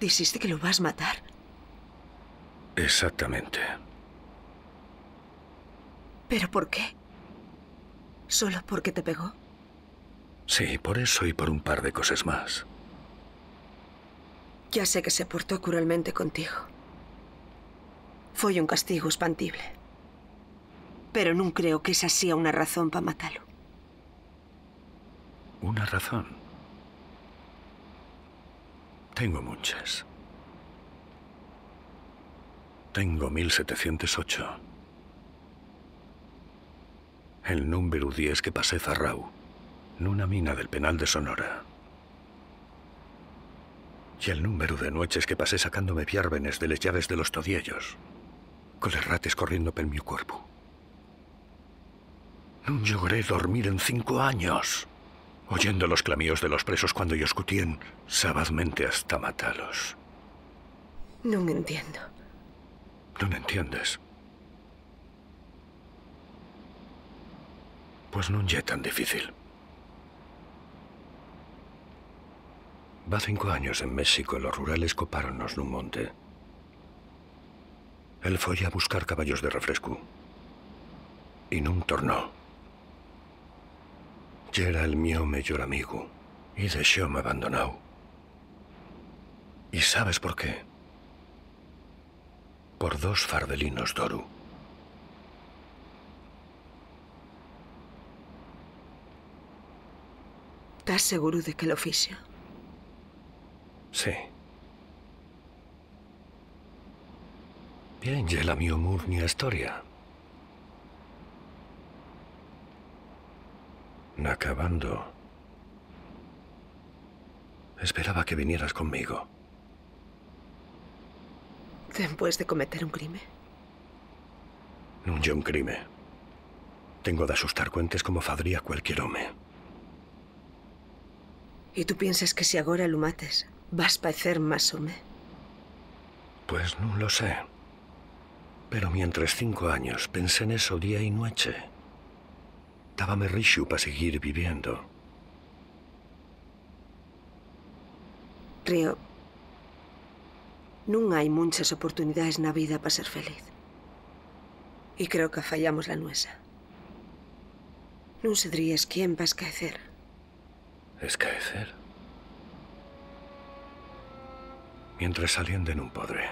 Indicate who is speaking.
Speaker 1: Dijiste que lo vas a matar.
Speaker 2: Exactamente.
Speaker 1: ¿Pero por qué? ¿Solo porque te pegó?
Speaker 2: Sí, por eso y por un par de cosas más.
Speaker 1: Ya sé que se portó cruelmente contigo. Foi un castigo espantible. Pero non creo que esa sea una razón para matalo.
Speaker 2: ¿Una razón? Tengo muchas. Tengo 1708. El número 10 que pasé Zarrau, nuna mina del penal de Sonora. Y el número de noches que pasé sacándome viárvenes de les llaves de los todiellos, con les rates corriendo pel miu cuerpo. Non logré dormir en 5 años, oyendo los clamíos de los presos cuando ellos cutían sabazmente hasta matalos.
Speaker 1: Non entiendo.
Speaker 2: ¿No entiendes? Pues non é tan difícil. Va 5 años en México los rurales copáronnos nun monte. Él foi a buscar caballos de refresco. Y non tornó. Y era el mío mellor amigo. Y deixóme abandonado. ¿Y sabes por qué? Por 2 fardelinos d'oro.
Speaker 1: ¿Estás seguro de que lo fixo?
Speaker 2: Sí. Bien, ya la mio murnia historia. Acabando, esperaba que vinieras conmigo.
Speaker 1: Después de cometer un crimen.
Speaker 2: Non é un crime. Tengo de asustar cuentes como fadría cualquier home.
Speaker 1: ¿Y tú piensas que si agora lo mates, vas parecer más home?
Speaker 2: Pues non lo sé. Pero mientras 5 años pensé en eso día y noche. Dábame rixo para seguir viviendo.
Speaker 1: Río, non hai muchas oportunidades na vida para ser feliz. Y creo que fallamos la nuestra. Non sabrías quién va a escaecer.
Speaker 2: ¿Escaecer? Mientras salían de un podre.